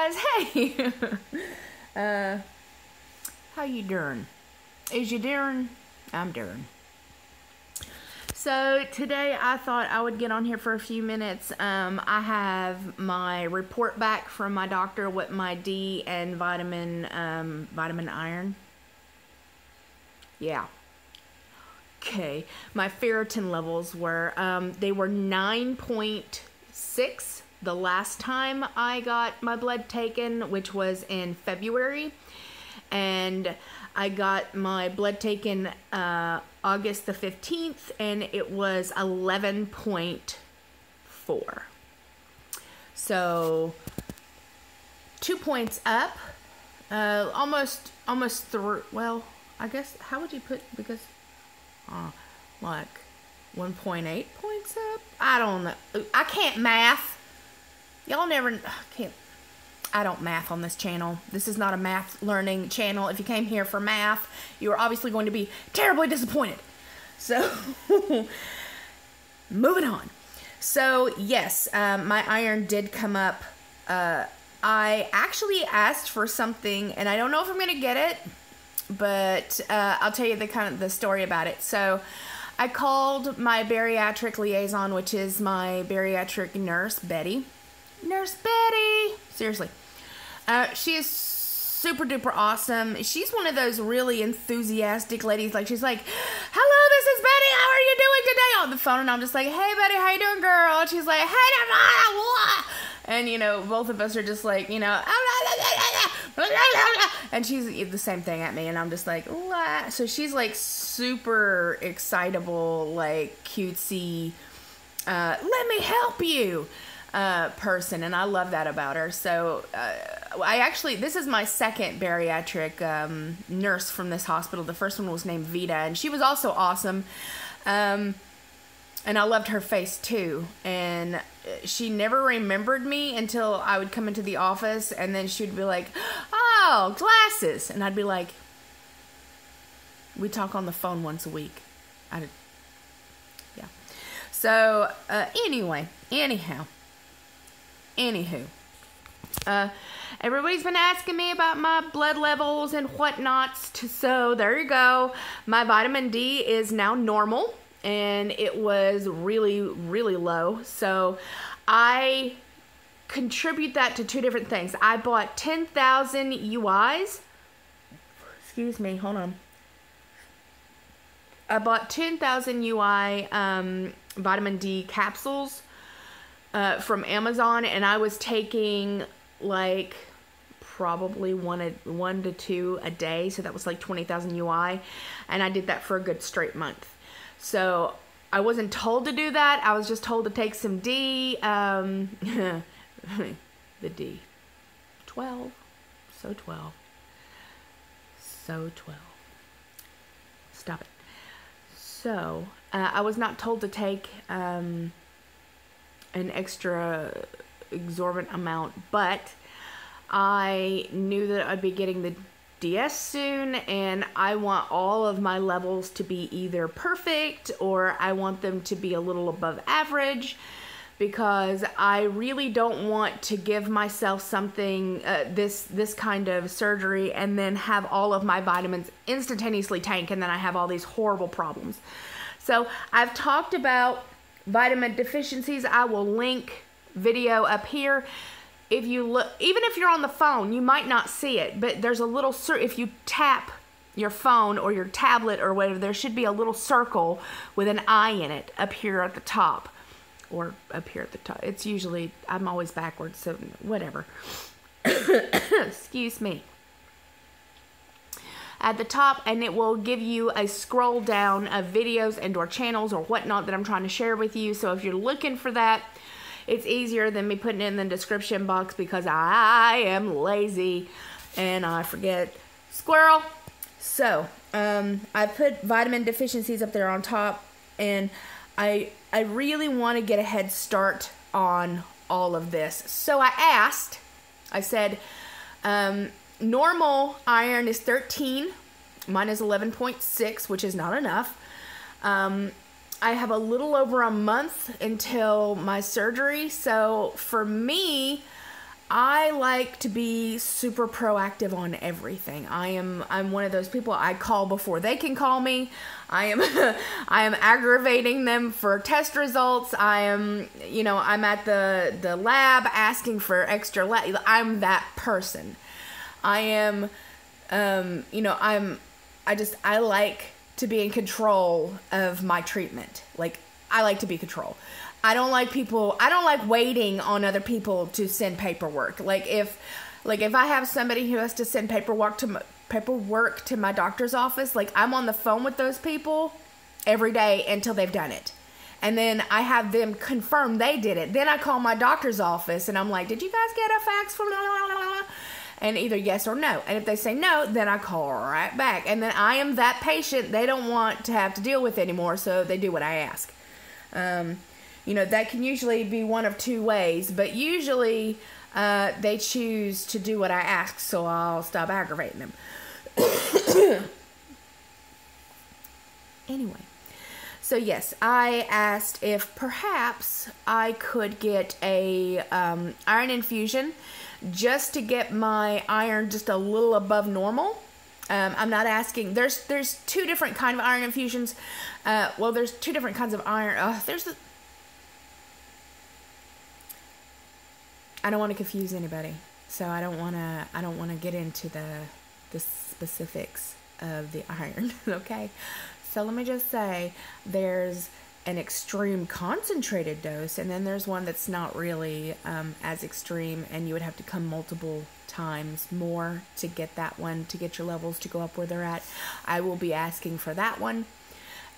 guys. Hey. How you doing? Is you doing? I'm doing. So today I thought I would get on here for a few minutes. I have my report back from my doctor with my D and vitamin iron. Yeah. Okay. My ferritin levels were, they were 9.6 the last time I got my blood taken, which was in February. And I got my blood taken August the 15th, and it was 11.4. So 2 points up, almost through. Well, I guess, how would you put, because like 1.8 points up? I don't know. I can't math. Y'all never can't. I don't math on this channel. This is not a math learning channel. If you came here for math, you are obviously going to be terribly disappointed. So, moving on. So, yes, my iron did come up. I actually asked for something, and I don't know if I'm going to get it, but I'll tell you the story about it. So, I called my bariatric liaison, which is my bariatric nurse, Betty. Nurse Betty! Seriously. She is super duper awesome. She's one of those really enthusiastic ladies. Like, she's like, hello, this is Betty. How are you doing today? On the phone, and I'm just like, hey, Betty, how you doing, girl? And she's like, hey, and, you know, both of us are just like, you know, and she's the same thing at me, and I'm just like, what? So she's like super excitable, like cutesy, let me help you person, and I love that about her. So this is my second bariatric nurse from this hospital. The first one was named Vita, and she was also awesome, and I loved her face too. And she never remembered me until I would come into the office, and then she would be like, oh, glasses, and I'd be like, we talk on the phone once a week. Yeah. So Anywho, everybody's been asking me about my blood levels and whatnots. So there you go. My vitamin D is now normal, and it was really, really low. So I contribute that to two different things. I bought 10,000 UIs. Excuse me, hold on. I bought 10,000 UI vitamin D capsules from Amazon, and I was taking like probably one to two a day, so that was like 20,000 UI, and I did that for a good straight month. So I wasn't told to do that. I was just told to take some D, the D, 12, so 12, so 12. Stop it. So I was not told to take an extra exorbitant amount, but I knew that I'd be getting the DS soon, and I want all of my levels to be either perfect or I want them to be a little above average, because I really don't want to give myself something, this kind of surgery, and then have all of my vitamins instantaneously tank, and then I have all these horrible problems. So I've talked about vitamin deficiencies. I will link video up here. If you look, even if you're on the phone, you might not see it, but there's a little, if you tap your phone or your tablet or whatever, there should be a little circle with an eye in it up here at the top, or up here at the top. It's usually, I'm always backwards, so whatever. Excuse me. At the top, and it will give you a scroll down of videos and or channels or whatnot that I'm trying to share with you. So if you're looking for that, it's easier than me putting it in the description box, because I am lazy and I forget. Squirrel. So I put vitamin deficiencies up there on top, and I really want to get a head start on all of this. So I said, normal iron is 13. Mine is 11.6, which is not enough. I have a little over a month until my surgery. So for me, I like to be super proactive on everything. I'm one of those people. I call before they can call me. I am I am aggravating them for test results. I'm at the lab asking for extra lab. I'm that person. I am I like to be in control of my treatment. Like, I like to be in control. I don't like waiting on other people to send paperwork. Like if I have somebody who has to send paperwork to my doctor's office, like, I'm on the phone with those people every day until they've done it. And then I have them confirm they did it. Then I call my doctor's office and I'm like, did you guys get a fax from blah, blah, blah, blah? And either yes or no. And if they say no, then I call right back. And then I am that patient they don't want to have to deal with anymore, so they do what I ask. That can usually be one of two ways, but usually they choose to do what I ask, so I'll stop aggravating them. Anyway, so yes, I asked if perhaps I could get a iron infusion just to get my iron just a little above normal. I'm not asking. There's two different kind of iron infusions. There's two different kinds of iron. I don't want to confuse anybody, so I don't want to get into the specifics of the iron. Okay, so let me just say there's an extreme concentrated dose, and then there's one that's not really as extreme, and you would have to come multiple times more to get that one, to get your levels to go up where they're at. I will be asking for that one.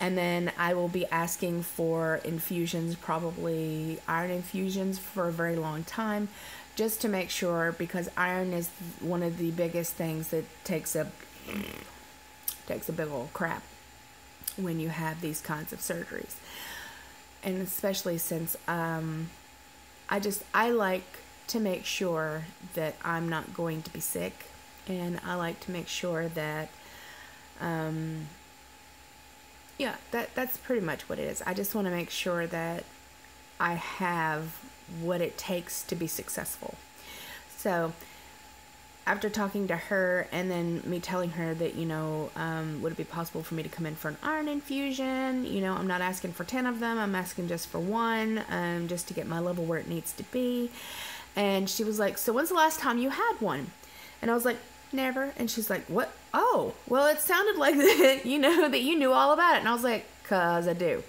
And then I will be asking for infusions, probably iron infusions, for a very long time, just to make sure, because iron is one of the biggest things that takes a big old crap when you have these kinds of surgeries. And especially since I like to make sure that I'm not going to be sick, and I like to make sure that that's pretty much what it is. I just want to make sure that I have what it takes to be successful. So after talking to her and then me telling her that, would it be possible for me to come in for an iron infusion? I'm not asking for 10 of them. I'm asking just for one, just to get my level where it needs to be. And she was like, so when's the last time you had one? And I was like, never. And she's like, what? Oh, well, it sounded like that, that you knew all about it. And I was like, 'cause I do.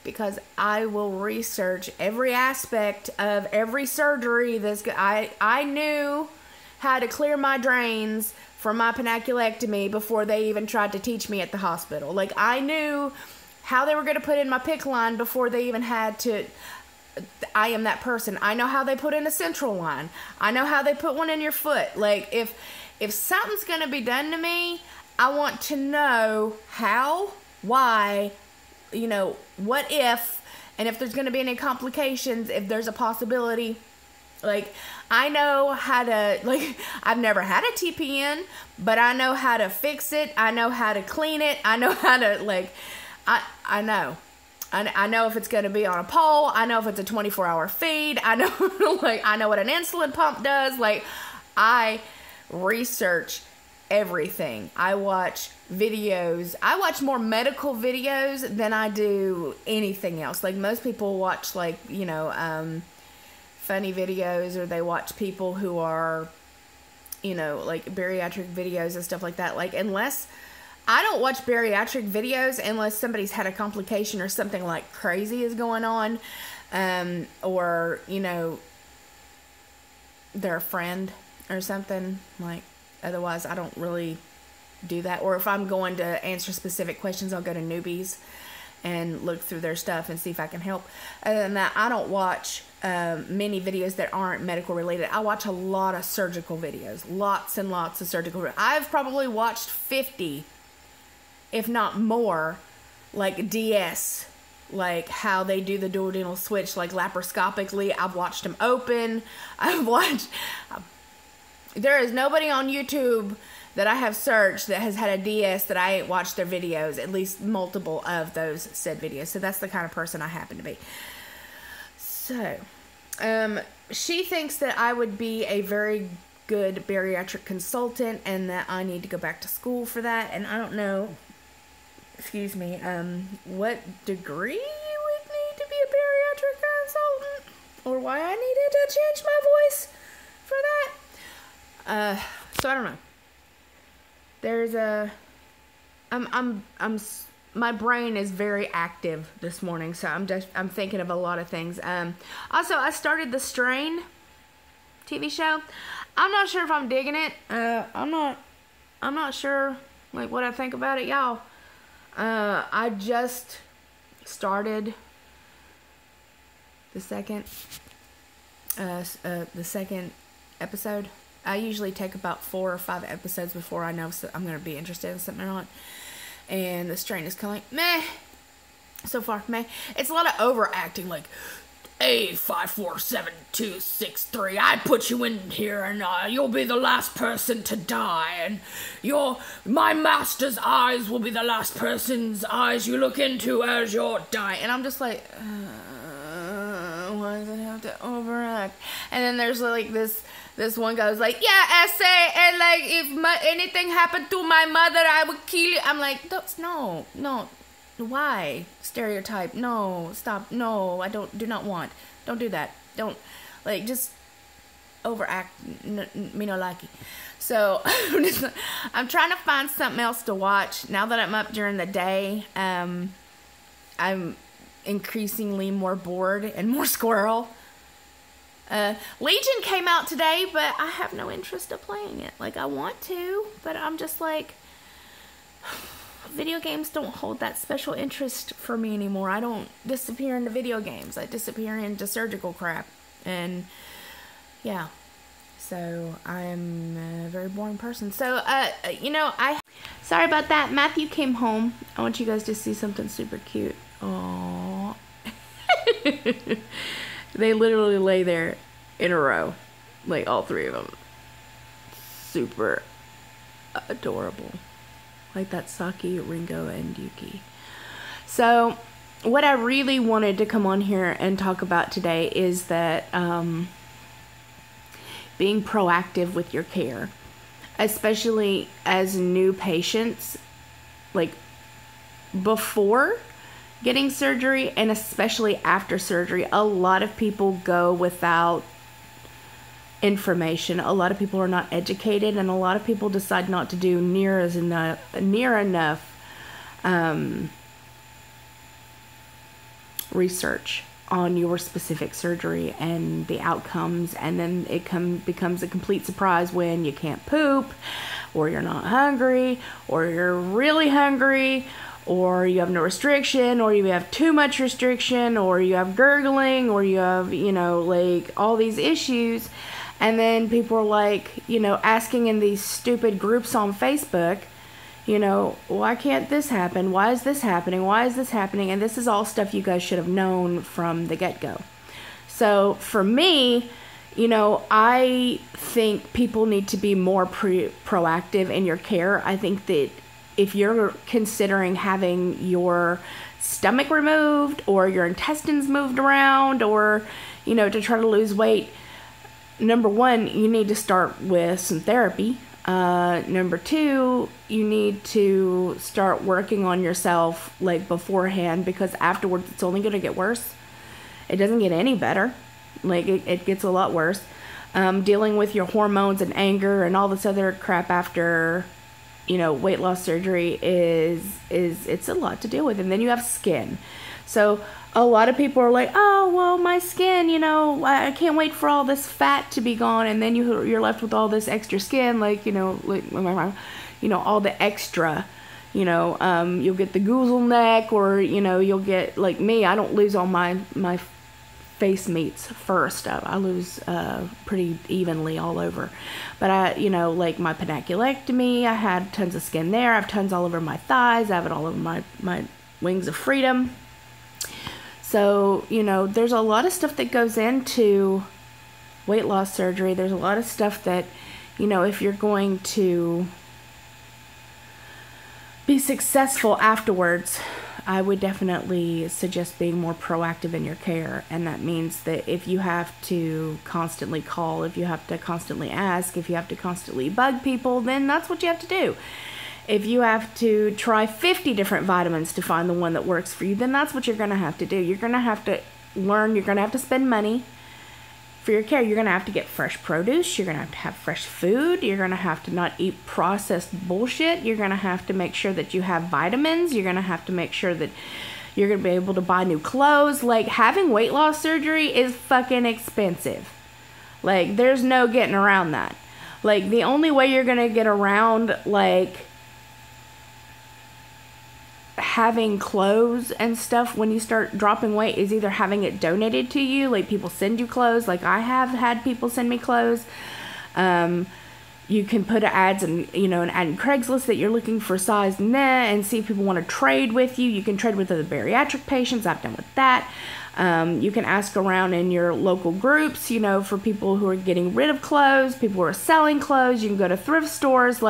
Because I will research every aspect of every surgery. I knew how to clear my drains from my panaculectomy before they even tried to teach me at the hospital. Like, I knew how they were going to put in my PICC line before they even had to. I am that person. I know how they put in a central line. I know how they put one in your foot. Like, if something's going to be done to me, I want to know how, why, what if, and if there's going to be any complications, if there's a possibility. Like, I know how to, I've never had a TPN, but I know how to fix it. I know how to clean it. I know how to, I know. I know if it's going to be on a pole. I know if it's a 24-hour feed. I know, I know what an insulin pump does. I research everything. I watch videos. I watch more medical videos than I do anything else. Like, most people watch, funny videos, or they watch people who are, bariatric videos and stuff like that. Unless... I don't watch bariatric videos unless somebody's had a complication or something like crazy is going on, or, they're a friend or something. Otherwise, I don't really do that. Or if I'm going to answer specific questions, I'll go to Newbies and look through their stuff and see if I can help. Other than that, I don't watch many videos that aren't medical related. I watch a lot of surgical videos, lots and lots of surgical videos. I've probably watched 50, if not more, DS, how they do the duodenal switch, laparoscopically. I've watched them open. There is nobody on YouTube that I have searched that has had a DS that I ain't watched their videos, at least multiple of those said videos. So that's the kind of person I happen to be. So, she thinks that I would be a very good bariatric consultant and that I need to go back to school for that. And I don't know, excuse me, what degree you would need to be a bariatric consultant, or why I needed to change my voice for that. So I don't know. There's my brain is very active this morning, so I'm thinking of a lot of things. Also, I started the Strain TV show. I'm not sure if I'm digging it. I'm not sure like what I think about it, y'all. I just started the second episode. I usually take about 4 or 5 episodes before I know if I'm going to be interested in something or not. And the Strain is kind of like, meh. So far, meh. It's a lot of overacting, like, 8547263. I put you in here, and you'll be the last person to die, and my master's eyes will be the last person's eyes you look into as you're dying. And I'm just like, why does it have to overact? And then there's like this one guy was like, yeah, I say, and like if anything happened to my mother, I would kill you. I'm like, no. Why? Stereotype. No, stop. No, I do not want. Don't do that. Don't, like, just overact. Me no like it. So, I'm trying to find something else to watch. Now that I'm up during the day, I'm increasingly more bored and more squirrel. Legion came out today, but I have no interest of playing it. Like, I want to, but I'm just like, video games don't hold that special interest for me anymore. I don't disappear into video games. I disappear into surgical crap. And, yeah. So, I'm a very boring person. So, sorry about that. Matthew came home. I want you guys to see something super cute. Aww. They literally lay there in a row. Like, all 3 of them. Super adorable. Like that Saki, Ringo, and Yuki. So, what I really wanted to come on here and talk about today is that being proactive with your care. Especially as new patients, like before getting surgery and especially after surgery, a lot of people go without information. A lot of people are not educated, and a lot of people decide not to do near enough research on your specific surgery and the outcomes, and then it becomes a complete surprise when you can't poop, or you're not hungry, or you're really hungry, or you have no restriction, or you have too much restriction, or you have gurgling, or you have, like all these issues. And then people are like, asking in these stupid groups on Facebook, why can't this happen? Why is this happening? Why is this happening? And this is all stuff you guys should have known from the get-go. So for me, I think people need to be more proactive in your care. I think that if you're considering having your stomach removed or your intestines moved around, or, to try to lose weight, number 1, you need to start with some therapy. Number 2, you need to start working on yourself like beforehand, because afterwards it's only going to get worse. It doesn't get any better. Like it gets a lot worse. Dealing with your hormones and anger and all this other crap after, weight loss surgery it's a lot to deal with. And then you have skin. So a lot of people are like, oh, well, my skin, I can't wait for all this fat to be gone. And then you're left with all this extra skin, like, all the extra, you'll get the goozle neck, or, you'll get, like me, I don't lose all my face meats first. I lose pretty evenly all over. But like my panaculectomy, I had tons of skin there. I have tons all over my thighs. I have it all over my wings of freedom. So, there's a lot of stuff that goes into weight loss surgery. There's a lot of stuff that, if you're going to be successful afterwards, I would definitely suggest being more proactive in your care. And that means that if you have to constantly call, if you have to constantly ask, if you have to constantly bug people, then that's what you have to do. If you have to try 50 different vitamins to find the one that works for you, then that's what you're going to have to do. You're going to have to learn, you're going to have to spend money for your care. You're going to have to get fresh produce. You're going to have fresh food. You're going to have to not eat processed bullshit. You're going to have to make sure that you have vitamins. You're going to have to make sure that you're going to be able to buy new clothes. Like, having weight loss surgery is fucking expensive. Like, there's no getting around that. Like, the only way you're going to get around, like, having clothes and stuff when you start dropping weight is either having it donated to you, like people send you clothes. Like, I have had people send me clothes. You can put ads and an ad in Craigslist that you're looking for size net and see if people want to trade with you. You can trade with other bariatric patients. I've done with that. You can ask around in your local groups, for people who are getting rid of clothes, people who are selling clothes. You can go to thrift stores,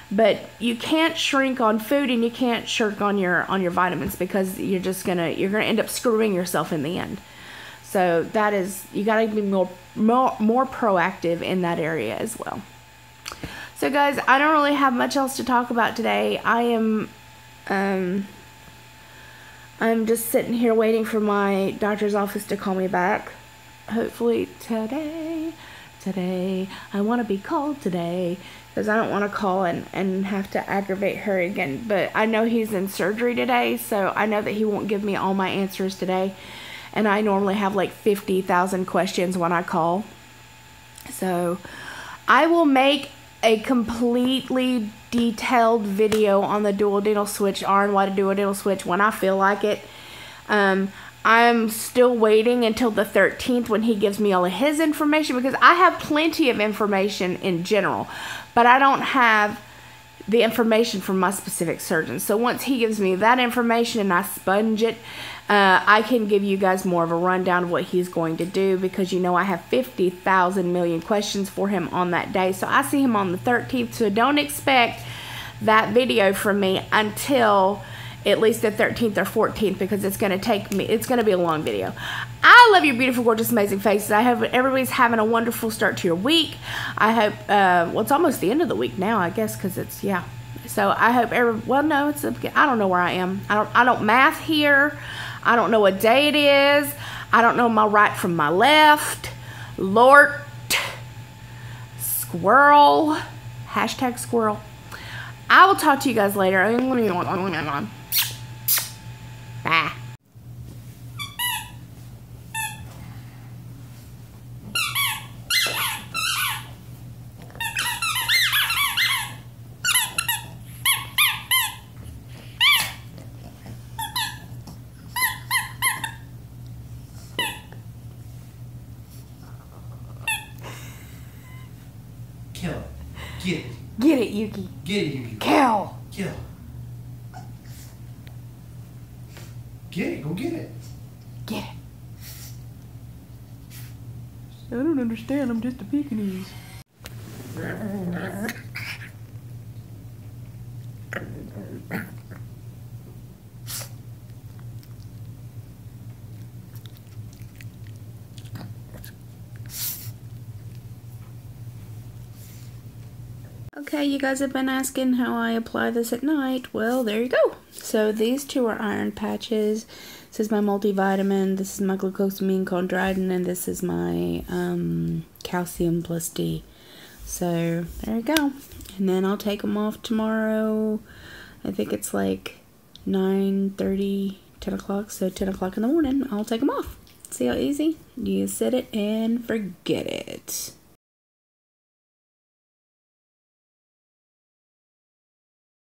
but you can't shrink on food and you can't shirk on your vitamins, because you're gonna end up screwing yourself in the end. So that is, you gotta be more proactive in that area as well. So guys, I don't really have much else to talk about today. I'm just sitting here waiting for my doctor's office to call me back. Hopefully today. I want to be called today, because I don't want to call and have to aggravate her again. But I know he's in surgery today, so I know that he won't give me all my answers today. And I normally have like 50,000 questions when I call. So I will make a completely detailed video on the duodenal switch, RNY to duodenal switch, when I feel like it. I'm still waiting until the 13th when he gives me all of his information, because I have plenty of information in general, but I don't have the information from my specific surgeon. So once he gives me that information and I sponge it, I can give you guys more of a rundown of what he's going to do, because I have 50,000 million questions for him on that day. So I see him on the 13th, so don't expect that video from me until at least the 13th or 14th, because it's going to be a long video. I love your beautiful, gorgeous, amazing faces. I hope everybody's having a wonderful start to your week. I hope, well, it's almost the end of the week now, I guess, because it's, yeah. So I hope I don't know where I am. I don't math here. I don't know what day it is. I don't know my right from my left. Lort. Squirrel. Hashtag squirrel. I will talk to you guys later. Bye. Kill it. Get it. Get it, Yuki. Get it, Yuki. Kill. Kill. Get it. Go get it. Get it. I don't understand. I'm just a Pekingese. Okay, you guys have been asking how I apply this at night. Well, there you go. So these two are iron patches. This is my multivitamin. This is my glucosamine chondroitin, and this is my calcium plus D. So there you go. And then I'll take them off tomorrow. I think it's like 9:30, 10 o'clock. So 10 o'clock in the morning, I'll take them off. See how easy? You set it and forget it.